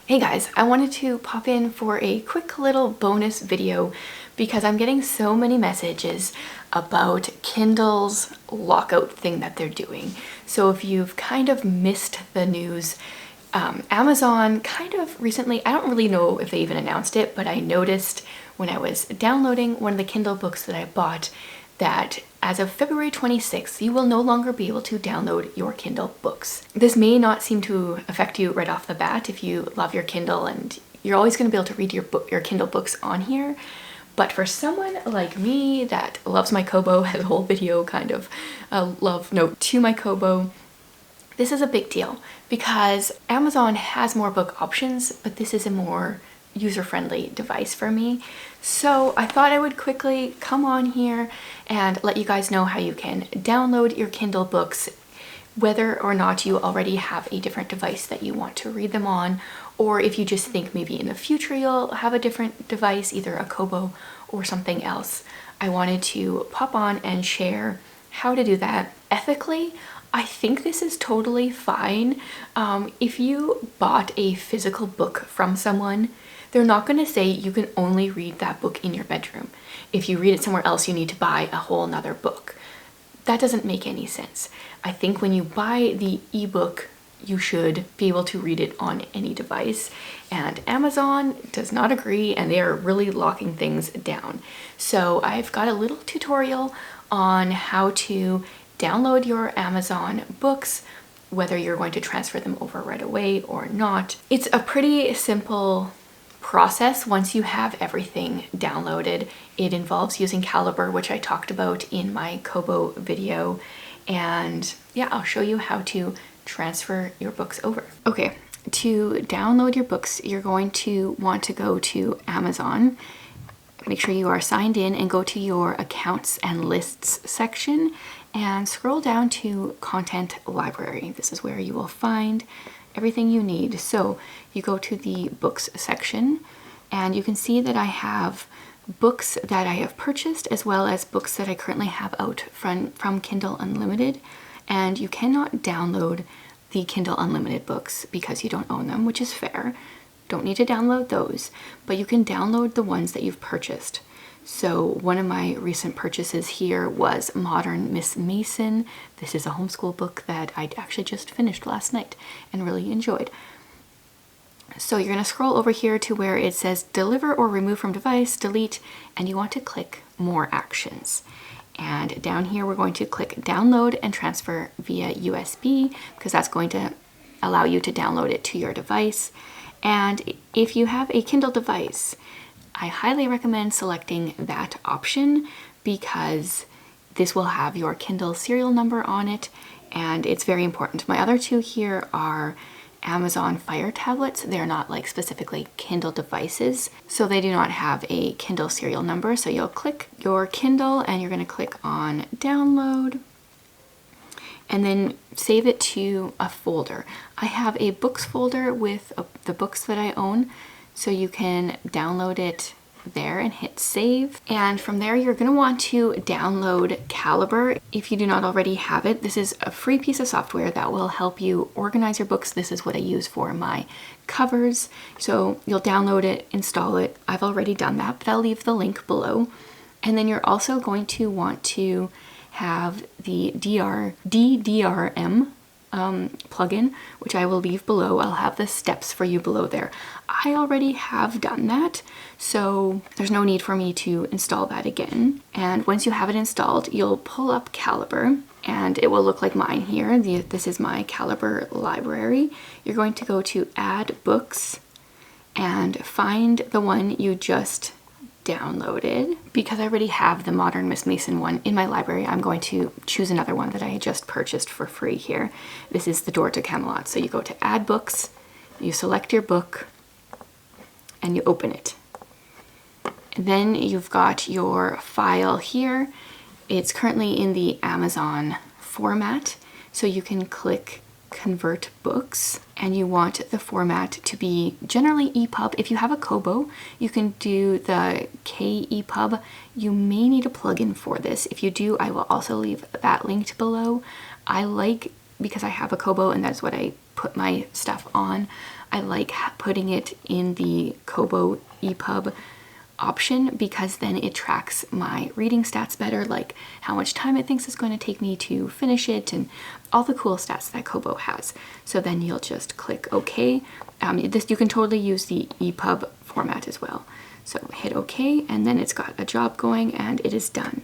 Hey guys, I wanted to pop in for a quick little bonus video because I'm getting so many messages about Kindle's lockout thing that they're doing. So if you've kind of missed the news, Amazon kind of recently, I don't really know if they even announced it, but I noticed when I was downloading one of the Kindle books that I bought that as of February 26th, you will no longer be able to download your Kindle books. This may not seem to affect you right off the bat if you love your Kindle and you're always going to be able to read your Kindle books on here. But for someone like me that loves my Kobo, has a whole video kind of a love note to my Kobo, this is a big deal because Amazon has more book options, but this is a more user-friendly device for me. So I thought I would quickly come on here and let you guys know how you can download your Kindle books, whether or not you already have a different device that you want to read them on, or if you just think maybe in the future you'll have a different device, either a Kobo or something else. I wanted to pop on and share how to do that ethically. I think this is totally fine. If you bought a physical book from someone, they're not going to say you can only read that book in your bedroom. If you read it somewhere else, you need to buy a whole nother book. That doesn't make any sense. I think when you buy the ebook, you should be able to read it on any device. And Amazon does not agree, and they are really locking things down. So I've got a little tutorial on how to download your Amazon books, whether you're going to transfer them over right away or not. It's a pretty simple process once you have everything downloaded. It involves using Calibre, which I talked about in my Kobo video, and yeah, I'll show you how to transfer your books over. Okay, to download your books, you're going to want to go to Amazon. Make sure you are signed in and go to your accounts and lists section and scroll down to content library. This is where you will find everything you need. So you go to the books section and you can see that I have books that I have purchased as well as books that I currently have out from Kindle Unlimited. And you cannot download the Kindle Unlimited books because you don't own them, which is fair. Don't need to download those, but you can download the ones that you've purchased. So one of my recent purchases here was Modern Miss Mason. This is a homeschool book that I actually just finished last night and really enjoyed. So you're going to scroll over here to where it says deliver or remove from device, delete, and you want to click more actions. And down here we're going to click download and transfer via USB because that's going to allow you to download it to your device. And if you have a Kindle device, I highly recommend selecting that option because this will have your Kindle serial number on it, and it's very important. My other two here are Amazon Fire tablets. They're not like specifically Kindle devices, so they do not have a Kindle serial number. So you'll click your Kindle and you're going to click on download and then save it to a folder. I have a books folder with the books that I own, so you can download it there and hit save. And from there, you're going to want to download Calibre if you do not already have it. This is a free piece of software that will help you organize your books. This is what I use for my covers. So you'll download it, install it. I've already done that, but I'll leave the link below. And then you're also going to want to have the deDRM plugin, which I will leave below. I'll have the steps for you below there. I already have done that, so there's no need for me to install that again. And once you have it installed, you'll pull up Calibre and it will look like mine here. This is my Calibre library. You're going to go to add books and find the one you just downloaded. Because I already have the Modern Miss Mason one in my library, I'm going to choose another one that I just purchased for free here. This is The Door to Camelot. So you go to add books, you select your book, and you open it. And then you've got your file here. It's currently in the Amazon format, so you can click convert books, and you want the format to be generally EPUB. If you have a Kobo, you can do the Kepub. You may need a plugin for this. If you do, I will also leave that linked below. I like, because I have a Kobo and that's what I put my stuff on, I like putting it in the Kobo EPUB option because then it tracks my reading stats better, like how much time it thinks it's going to take me to finish it and all the cool stats that Kobo has. So then you'll just click OK. You can totally use the EPUB format as well. So hit OK, and then it's got a job going and it is done.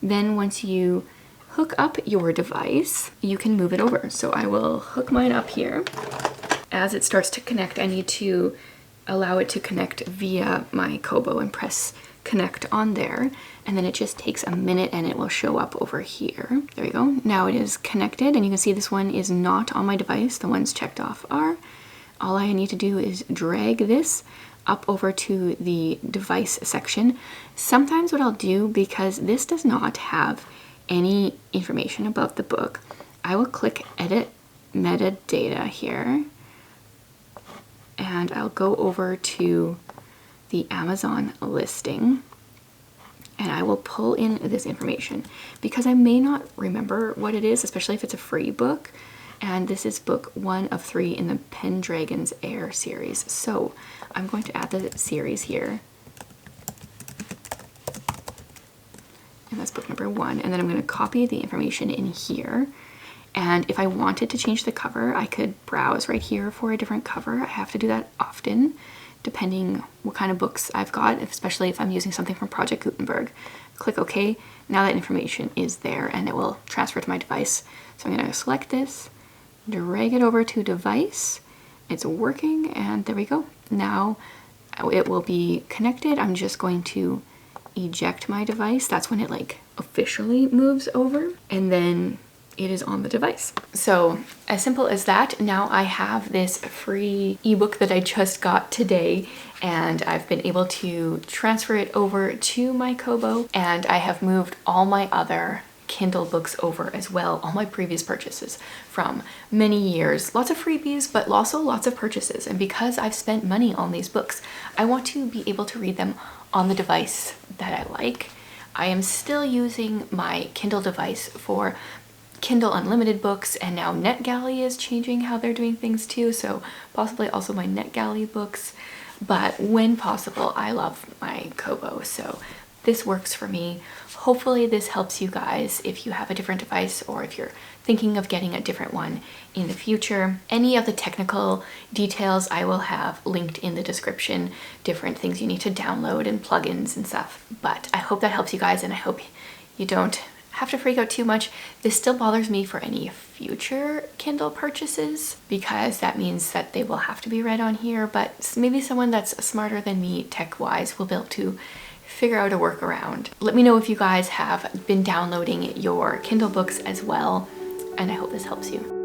Then once you hook up your device, you can move it over. So I will hook mine up here. As it starts to connect, I need to allow it to connect via my Kobo and press connect on there. And then it just takes a minute and it will show up over here. There we go. Now it is connected and you can see this one is not on my device. The ones checked off are. All I need to do is drag this up over to the device section. Sometimes what I'll do, because this does not have any information about the book, I will click edit metadata here and I'll go over to the Amazon listing and I will pull in this information because I may not remember what it is, especially if it's a free book. And this is book 1 of 3 in the Pendragon's Air series. So I'm going to add the series here. And that's book number 1. And then I'm going to copy the information in here. And if I wanted to change the cover, I could browse right here for a different cover. I have to do that often, depending what kind of books I've got, especially if I'm using something from Project Gutenberg. Click OK. Now that information is there and it will transfer to my device. So I'm going to select this, drag it over to device. It's working and there we go. Now it will be connected. I'm just going to eject my device. That's when it like officially moves over and then it is on the device. So as simple as that. Now I have this free ebook that I just got today and I've been able to transfer it over to my Kobo and I have moved all my other Kindle books over as well, all my previous purchases from many years. Lots of freebies, but also lots of purchases. And because I've spent money on these books, I want to be able to read them on the device that I like. I am still using my Kindle device for Kindle Unlimited books, and now NetGalley is changing how they're doing things too, so possibly also my NetGalley books. But when possible, I love my Kobo, so this works for me. Hopefully this helps you guys if you have a different device or if you're thinking of getting a different one in the future. Any of the technical details I will have linked in the description, different things you need to download and plugins and stuff. But I hope that helps you guys and I hope you don't have to freak out too much. This still bothers me for any future Kindle purchases because that means that they will have to be read on here, but maybe someone that's smarter than me tech-wise will be able to figure out a workaround. Let me know if you guys have been downloading your Kindle books as well, and I hope this helps you.